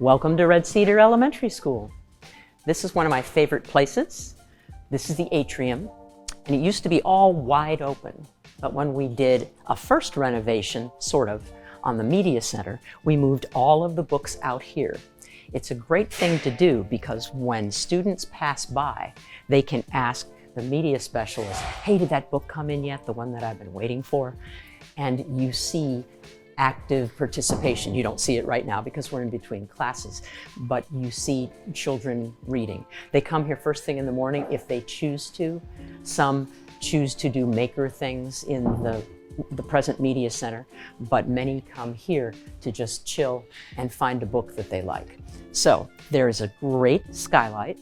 Welcome to Red Cedar Elementary School. This is one of my favorite places. This is the atrium, and it used to be all wide open. But when we did a first renovation, sort of, on the media center, we moved all of the books out here. It's a great thing to do because when students pass by, they can ask the media specialist, hey, did that book come in yet? The one that I've been waiting for. And you see active participation. You don't see it right now because we're in between classes, but you see children reading. They come here first thing in the morning if they choose to. Some choose to do maker things in the present media center, but many come here to just chill and find a book that they like. So there is a great skylight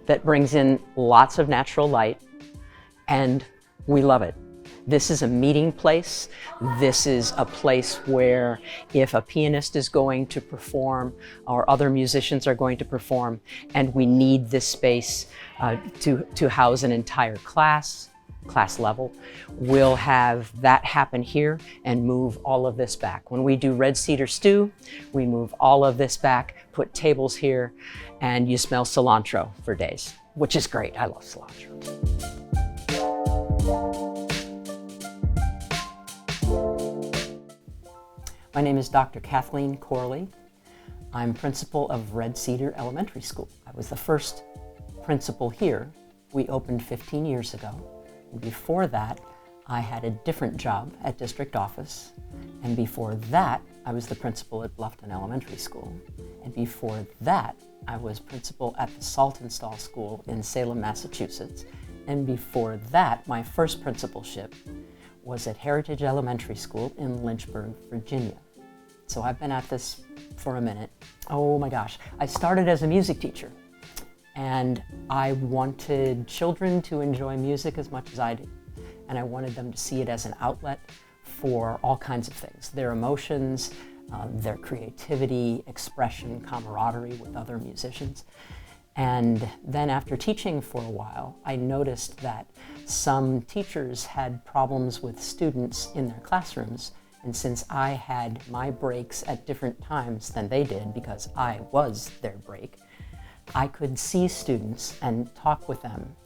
that brings in lots of natural light, and we love it. This is a meeting place. This is a place where if a pianist is going to perform or other musicians are going to perform and we need this space to house an entire class level, we'll have that happen here and move all of this back. When we do Red Cedar Stew, we move all of this back, put tables here, and you smell cilantro for days, which is great. I love cilantro. My name is Dr. Kathleen Corley. I'm principal of Red Cedar Elementary School. I was the first principal here. We opened 15 years ago. And before that, I had a different job at district office. And before that, I was the principal at Bluffton Elementary School. And before that, I was principal at the Saltonstall School in Salem, Massachusetts. And before that, my first principalship was at Heritage Elementary School in Lynchburg, Virginia. So I've been at this for a minute. Oh my gosh. I started as a music teacher, and I wanted children to enjoy music as much as I did. And I wanted them to see it as an outlet for all kinds of things, their emotions, their creativity, expression, camaraderie with other musicians. And then after teaching for a while, I noticed that some teachers had problems with students in their classrooms. And since I had my breaks at different times than they did, because I was their break, I could see students and talk with them.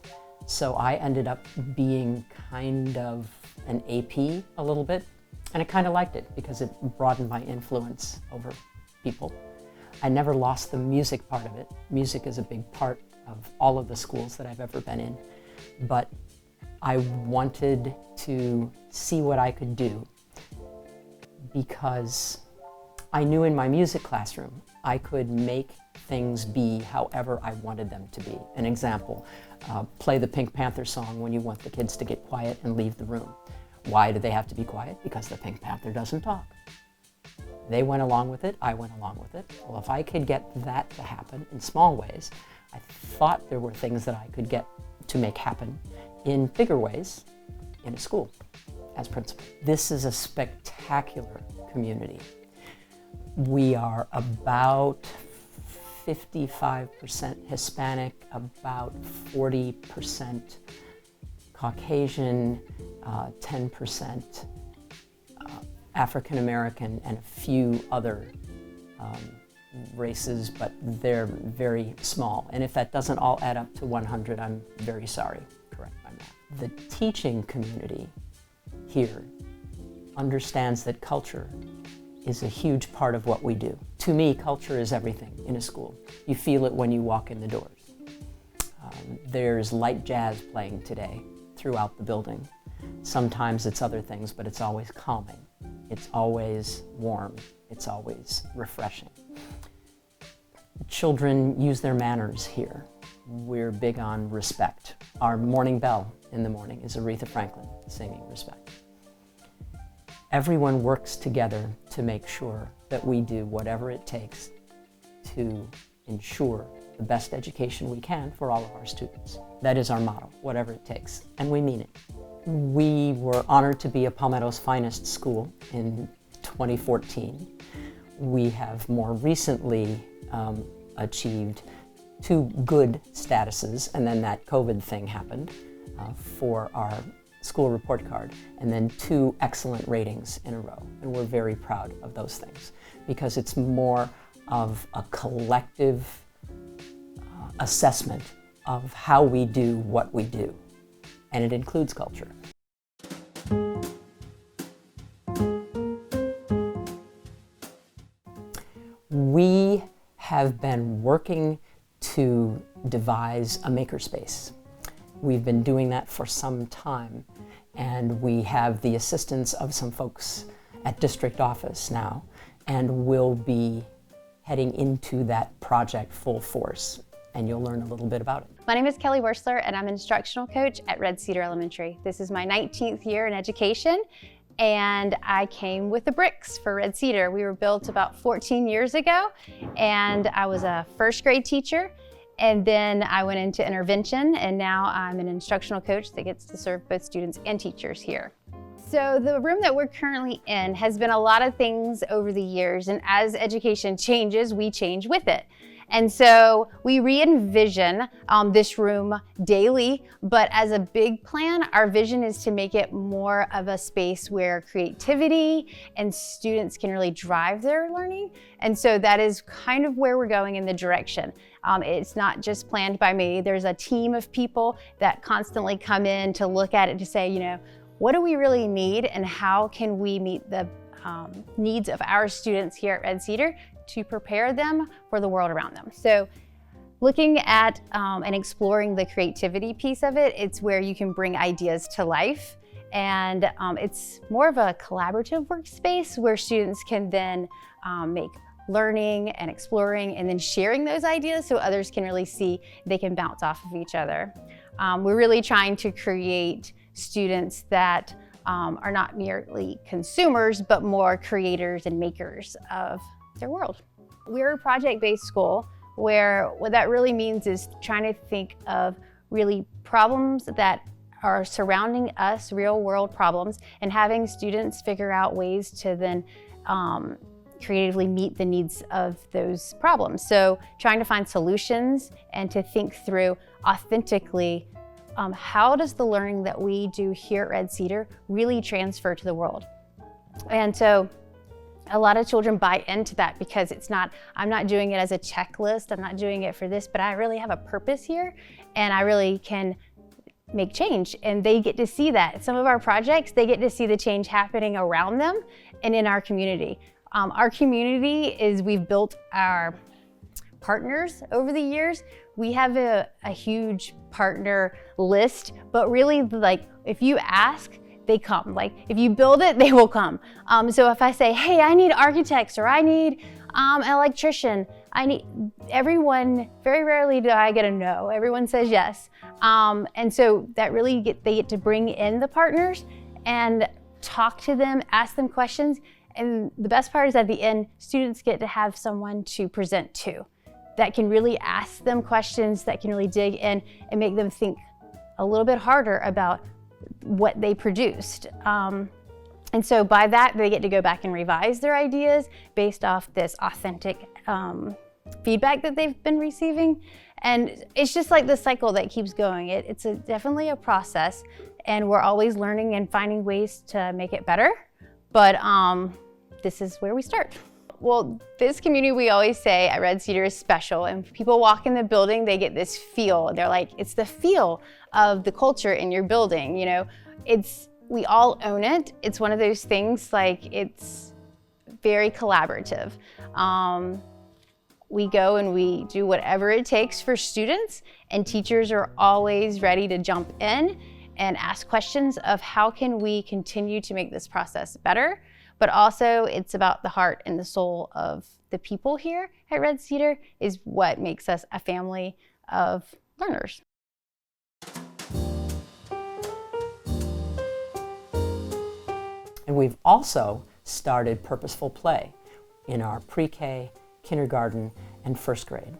So I ended up being kind of an AP a little bit, and I kind of liked it because it broadened my influence over people. I never lost the music part of it. Music is a big part of all of the schools that I've ever been in, but I wanted to see what I could do because I knew in my music classroom I could make things be however I wanted them to be. An example, play the Pink Panther song when you want the kids to get quiet and leave the room. Why do they have to be quiet? Because the Pink Panther doesn't talk. They went along with it, I went along with it. Well, if I could get that to happen in small ways, I thought there were things that I could get to make happen in bigger ways in a school as principal. This is a spectacular community. We are about 55% Hispanic, about 40% Caucasian, 10% African American, and a few other races, but they're very small. And if that doesn't all add up to 100, I'm very sorry. Correct my math. The teaching community here understands that culture is a huge part of what we do. To me, culture is everything in a school. You feel it when you walk in the doors. There's light jazz playing today throughout the building. Sometimes it's other things, but it's always calming. It's always warm. It's always refreshing. Children use their manners here. We're big on respect. Our morning bell in the morning is Aretha Franklin singing respect. Everyone works together to make sure that we do whatever it takes to ensure the best education we can for all of our students. That is our motto, whatever it takes, and we mean it. We were honored to be a Palmetto's Finest School in 2014. We have more recently achieved 2 good statuses, and then that COVID thing happened for our school report card, and then 2 excellent ratings in a row. And we're very proud of those things because it's more of a collective assessment of how we do what we do, and it includes culture. We have been working to devise a makerspace. We've been doing that for some time, and we have the assistance of some folks at district office now, and we'll be heading into that project full force, and you'll learn a little bit about it. My name is Kelly Wursler, and I'm an instructional coach at Red Cedar Elementary. This is my 19th year in education, and I came with the bricks for Red Cedar. We were built about 14 years ago, and I was a first grade teacher, and then I went into intervention, and now I'm an instructional coach that gets to serve both students and teachers here. So the room that we're currently in has been a lot of things over the years, and as education changes, we change with it. And so we re-envision this room daily, but as a big plan, our vision is to make it more of a space where creativity and students can really drive their learning. And so that is kind of where we're going in the direction. It's not just planned by me. There's a team of people that constantly come in to look at it to say, you know, what do we really need and how can we meet the needs of our students here at Red Cedar to prepare them for the world around them. So looking at and exploring the creativity piece of it, it's where you can bring ideas to life. And it's more of a collaborative workspace where students can then make learning and exploring and then sharing those ideas so others can really see they can bounce off of each other. We're really trying to create students that are not merely consumers, but more creators and makers of their world. We're a project-based school where what that really means is trying to think of really problems that are surrounding us, real world problems, and having students figure out ways to then creatively meet the needs of those problems. So trying to find solutions and to think through authentically how does the learning that we do here at Red Cedar really transfer to the world? And so a lot of children buy into that because it's not, I'm not doing it as a checklist, I'm not doing it for this, but I really have a purpose here and I really can make change, and they get to see that. Some of our projects, they get to see the change happening around them and in our community. Our community is, we've built our partners over the years. We have a huge partner list, but really, like, if you ask, they come. Like, if you build it, they will come. So if I say, hey, I need architects, or I need an electrician, everyone, very rarely do I get a no. Everyone says yes. And so that really they get to bring in the partners and talk to them, ask them questions. And the best part is at the end, students get to have someone to present to that can really ask them questions, that can really dig in and make them think a little bit harder about what they produced. And so by that, they get to go back and revise their ideas based off this authentic feedback that they've been receiving. And it's just like the cycle that keeps going. It's definitely a process, and we're always learning and finding ways to make it better. But this is where we start. Well, this community, we always say at Red Cedar, is special, and people walk in the building, they get this feel. They're like, it's the feel of the culture in your building. You know, we all own it. It's one of those things, like, it's very collaborative. We go and we do whatever it takes for students, and teachers are always ready to jump in and ask questions of how can we continue to make this process better. But also, it's about the heart and the soul of the people here at Red Cedar is what makes us a family of learners. And we've also started purposeful play in our pre-K, kindergarten, and first grade.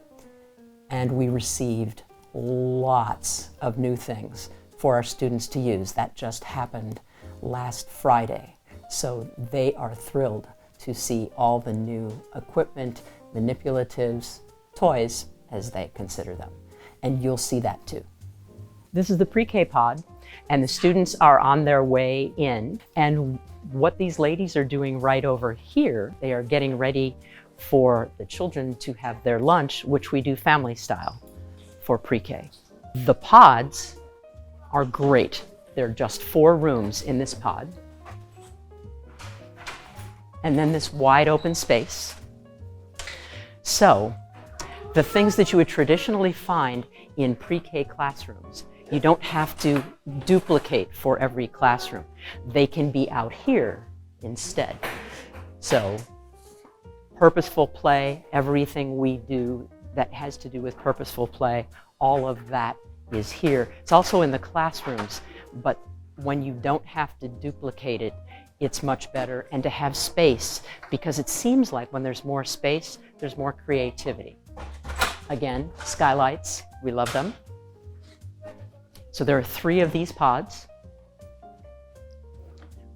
And we received lots of new things for our students to use. That just happened last Friday. So they are thrilled to see all the new equipment, manipulatives, toys, as they consider them. And you'll see that too. This is the pre-K pod. And the students are on their way in. And what these ladies are doing right over here, they are getting ready for the children to have their lunch, which we do family style for pre-K. The pods are great. There are just 4 rooms in this pod. And then this wide open space. So the things that you would traditionally find in pre-K classrooms, you don't have to duplicate for every classroom. They can be out here instead. So purposeful play, everything we do that has to do with purposeful play, all of that is here. It's also in the classrooms, but when you don't have to duplicate it, it's much better. And to have space, because it seems like when there's more space, there's more creativity. Again, skylights, we love them. So there are 3 of these pods,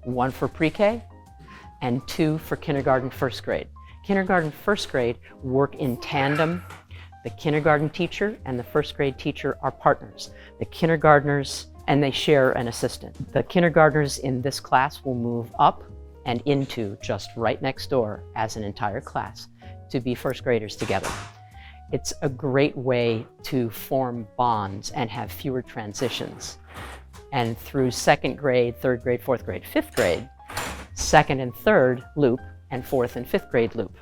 1 for pre-K and 2 for kindergarten, first grade. Kindergarten, first grade work in tandem. The kindergarten teacher and the first grade teacher are partners. The kindergartners, and they share an assistant. The kindergartners in this class will move up and into just right next door as an entire class to be first graders together. It's a great way to form bonds and have fewer transitions. And through second grade, third grade, fourth grade, fifth grade, second and third loop and fourth and fifth grade loop,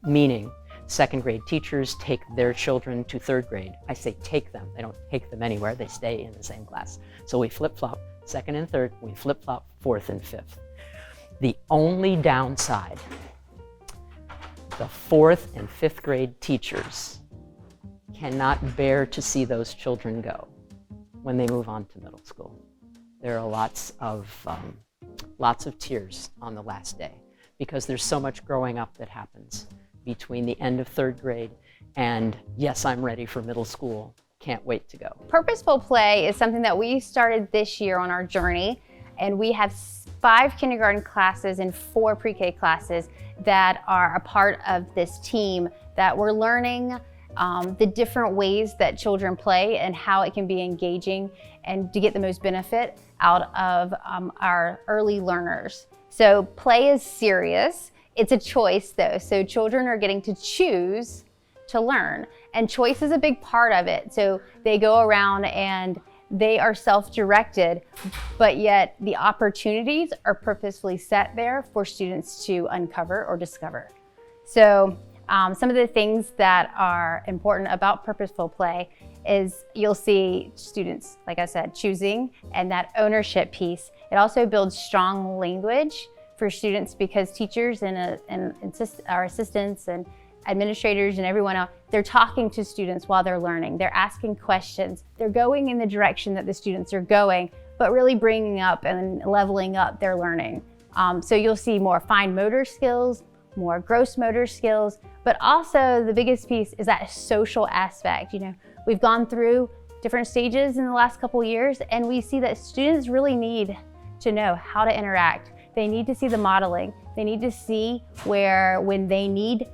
meaning second grade teachers take their children to third grade. I say take them, they don't take them anywhere, they stay in the same class. So we flip-flop second and third, we flip-flop fourth and fifth. The only downside, the fourth and fifth grade teachers cannot bear to see those children go when they move on to middle school. There are lots of tears on the last day because there's so much growing up that happens between the end of third grade and yes, I'm ready for middle school, can't wait to go. Purposeful play is something that we started this year on our journey, and we have 5 kindergarten classes and 4 pre-K classes that are a part of this team that we're learning the different ways that children play and how it can be engaging and to get the most benefit out of our early learners. So play is serious. It's a choice though, so children are getting to choose to learn, and choice is a big part of it. So they go around and they are self-directed, but yet the opportunities are purposefully set there for students to uncover or discover. So some of the things that are important about purposeful play is you'll see students, like I said, choosing and that ownership piece. It also builds strong language for students because teachers and our assistants and administrators and everyone else, they're talking to students while they're learning. They're asking questions. They're going in the direction that the students are going, but really bringing up and leveling up their learning. So you'll see more fine motor skills, more gross motor skills, but also the biggest piece is that social aspect. You know, we've gone through different stages in the last couple years, and we see that students really need to know how to interact. They need to see the modeling. They need to see where, when they need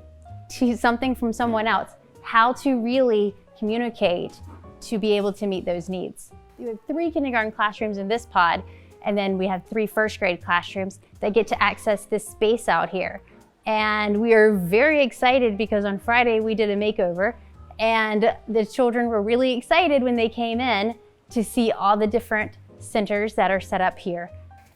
something from someone else, how to really communicate to be able to meet those needs. We have 3 kindergarten classrooms in this pod, and then we have 3 first grade classrooms that get to access this space out here. And we are very excited because on Friday we did a makeover, and the children were really excited when they came in to see all the different centers that are set up here.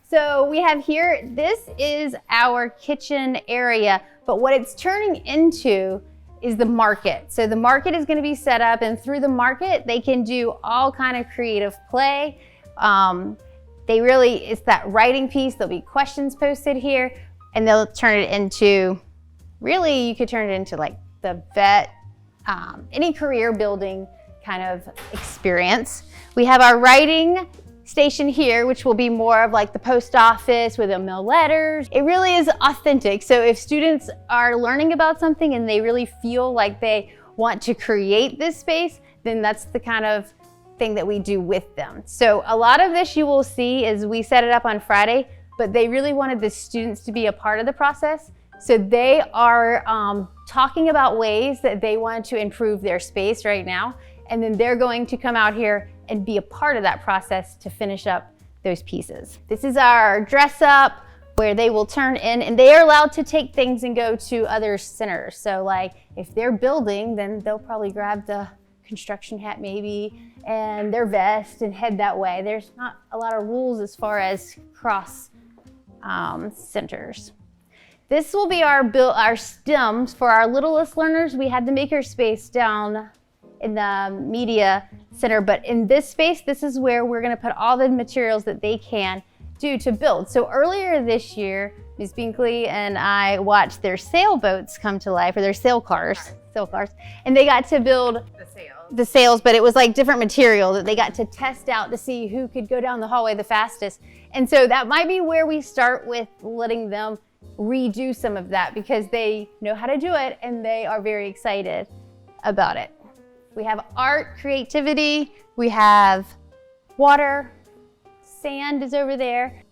So we have here, this is our kitchen area, but what it's turning into is the market. So the market is gonna be set up, and through the market, they can do all kind of creative play. It's that writing piece, there'll be questions posted here, and they'll turn it into, really, you could turn it into like the vet, any career building kind of experience. We have our writing station here, which will be more of like the post office where they'll mail letters. It really is authentic. So if students are learning about something and they really feel like they want to create this space, then that's the kind of thing that we do with them. So a lot of this you will see is we set it up on Friday, but they really wanted the students to be a part of the process. So they are talking about ways that they want to improve their space right now. And then they're going to come out here and be a part of that process to finish up those pieces. This is our dress up where they will turn in, and they are allowed to take things and go to other centers. So like if they're building, then they'll probably grab the construction hat maybe and their vest and head that way. There's not a lot of rules as far as cross centers. This will be our STEMs for our littlest learners. We had the makerspace down in the media center, but in this space, this is where we're gonna put all the materials that they can do to build. So earlier this year, Ms. Binkley and I watched their sailboats come to life, or their sail cars, and they got to build the sails, but it was like different material that they got to test out to see who could go down the hallway the fastest. And so that might be where we start with letting them redo some of that, because they know how to do it and they are very excited about it. We have art, creativity, we have water, sand is over there.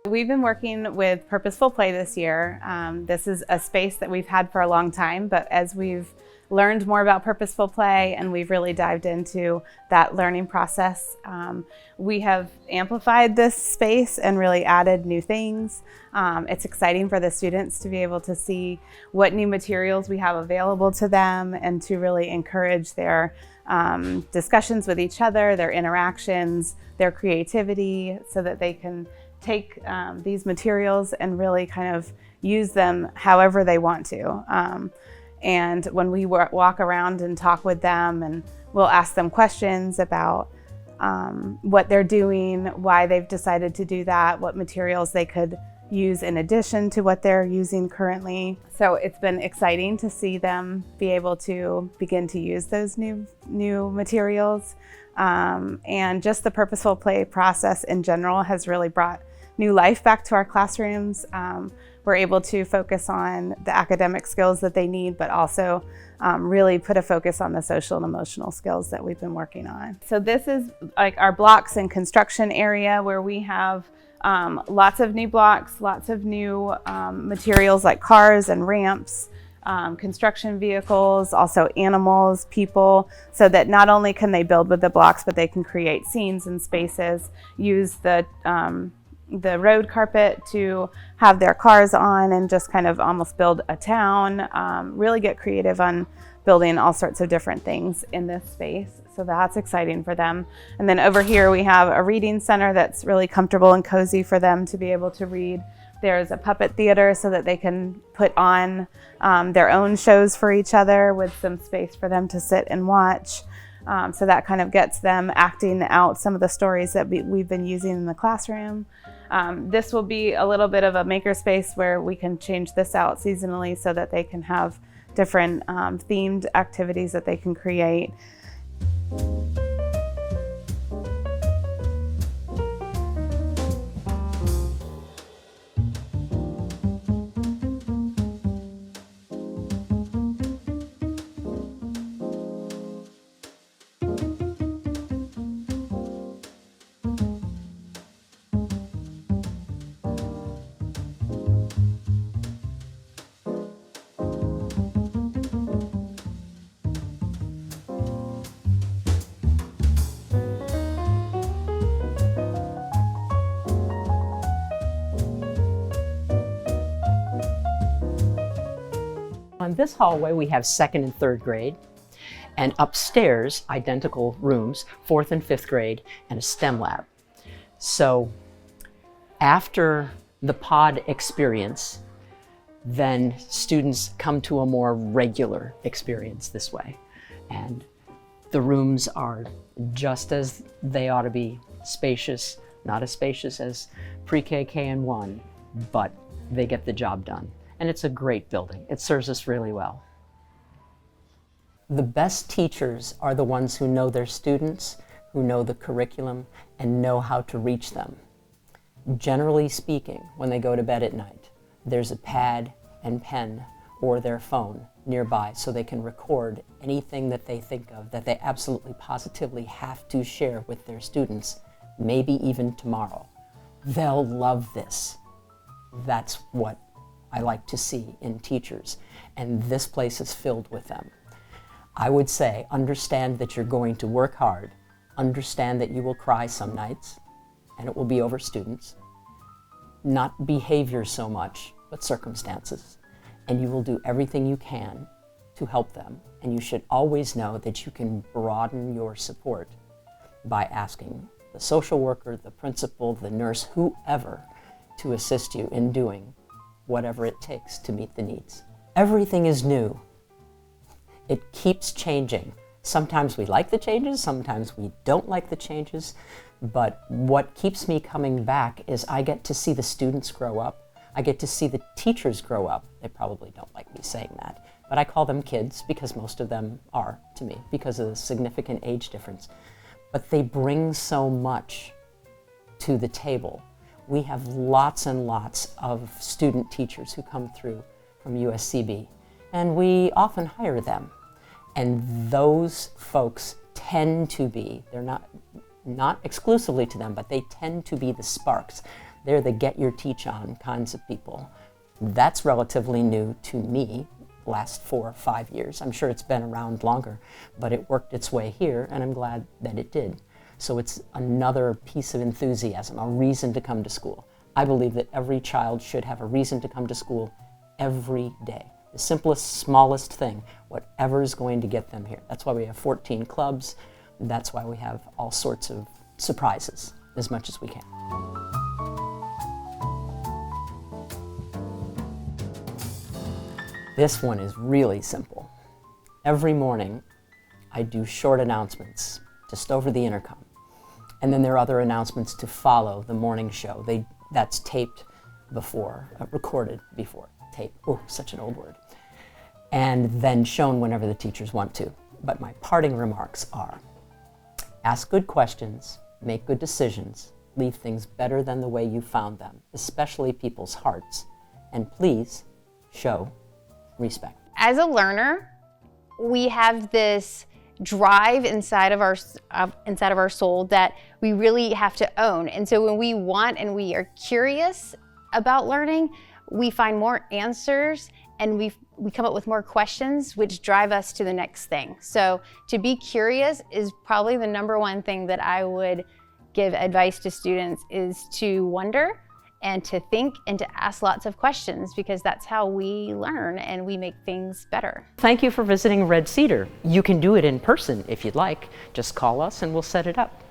We've been working with Purposeful Play this year. This is a space that we've had for a long time, but as we've learned more about Purposeful Play and we've really dived into that learning process, we have amplified this space and really added new things. It's exciting for the students to be able to see what new materials we have available to them and to really encourage their discussions with each other, their interactions, their creativity, so that they can take these materials and really kind of use them however they want to. And when we walk around and talk with them, and we'll ask them questions about what they're doing, why they've decided to do that, what materials they could use in addition to what they're using currently. So it's been exciting to see them be able to begin to use those new materials. And just the Purposeful Play process in general has really brought new life back to our classrooms. We're able to focus on the academic skills that they need, but also really put a focus on the social and emotional skills that we've been working on. So this is like our blocks and construction area, where we have lots of new blocks, lots of new materials like cars and ramps, construction vehicles, also animals, people, so that not only can they build with the blocks, but they can create scenes and spaces, use the road carpet to have their cars on, and just kind of almost build a town, really get creative on building all sorts of different things in this space. So that's exciting for them. And then over here we have a reading center that's really comfortable and cozy for them to be able to read. There's a puppet theater so that they can put on their own shows for each other, with some space for them to sit and watch. So that kind of gets them acting out some of the stories that we've been using in the classroom. This will be a little bit of a makerspace where we can change this out seasonally so that they can have different themed activities that they can create. On this hallway, we have 2nd and 3rd grade, and upstairs, identical rooms, 4th and 5th grade, and a STEM lab. So after the pod experience, then students come to a more regular experience this way. And the rooms are just as they ought to be, spacious, not as spacious as pre-K, K, and 1, but they get the job done. And it's a great building. It serves us really well. The best teachers are the ones who know their students, who know the curriculum, and know how to reach them. Generally speaking, when they go to bed at night, there's a pad and pen or their phone nearby so they can record anything that they think of that they absolutely positively have to share with their students, maybe even tomorrow. They'll love this. That's what I like to see in teachers, and this place is filled with them. I would say understand that you're going to work hard, understand that you will cry some nights, and it will be over students. Not behavior so much, but circumstances. And you will do everything you can to help them. And you should always know that you can broaden your support by asking the social worker, the principal, the nurse, whoever, to assist you in doing whatever it takes to meet the needs. Everything is new. It keeps changing. Sometimes we like the changes, sometimes we don't like the changes, but what keeps me coming back is I get to see the students grow up. I get to see the teachers grow up. They probably don't like me saying that, but I call them kids because most of them are to me because of the significant age difference. But they bring so much to the table. We have lots and lots of student teachers who come through from USCB, and we often hire them. And those folks tend to be, they're not exclusively to them, but they tend to be the sparks. They're the get your teach on kinds of people. That's relatively new to me, last 4 or 5 years. I'm sure it's been around longer, but it worked its way here, and I'm glad that it did. So it's another piece of enthusiasm, a reason to come to school. I believe that every child should have a reason to come to school every day. The simplest, smallest thing, whatever is going to get them here. That's why we have 14 clubs. That's why we have all sorts of surprises, as much as we can. This one is really simple. Every morning, I do short announcements, just over the intercom. And then there are other announcements to follow the morning show. That's taped before, recorded before. Tape, oh, such an old word. And then shown whenever the teachers want to. But my parting remarks are, ask good questions, make good decisions, leave things better than the way you found them, especially people's hearts, and please show respect. As a learner, we have this drive inside of our soul that we really have to own. And so when we want and we are curious about learning, we find more answers and we come up with more questions which drive us to the next thing. So to be curious is probably the #1 thing that I would give advice to students, is to wonder and to think and to ask lots of questions, because that's how we learn and we make things better. Thank you for visiting Red Cedar. You can do it in person if you'd like. Just call us and we'll set it up.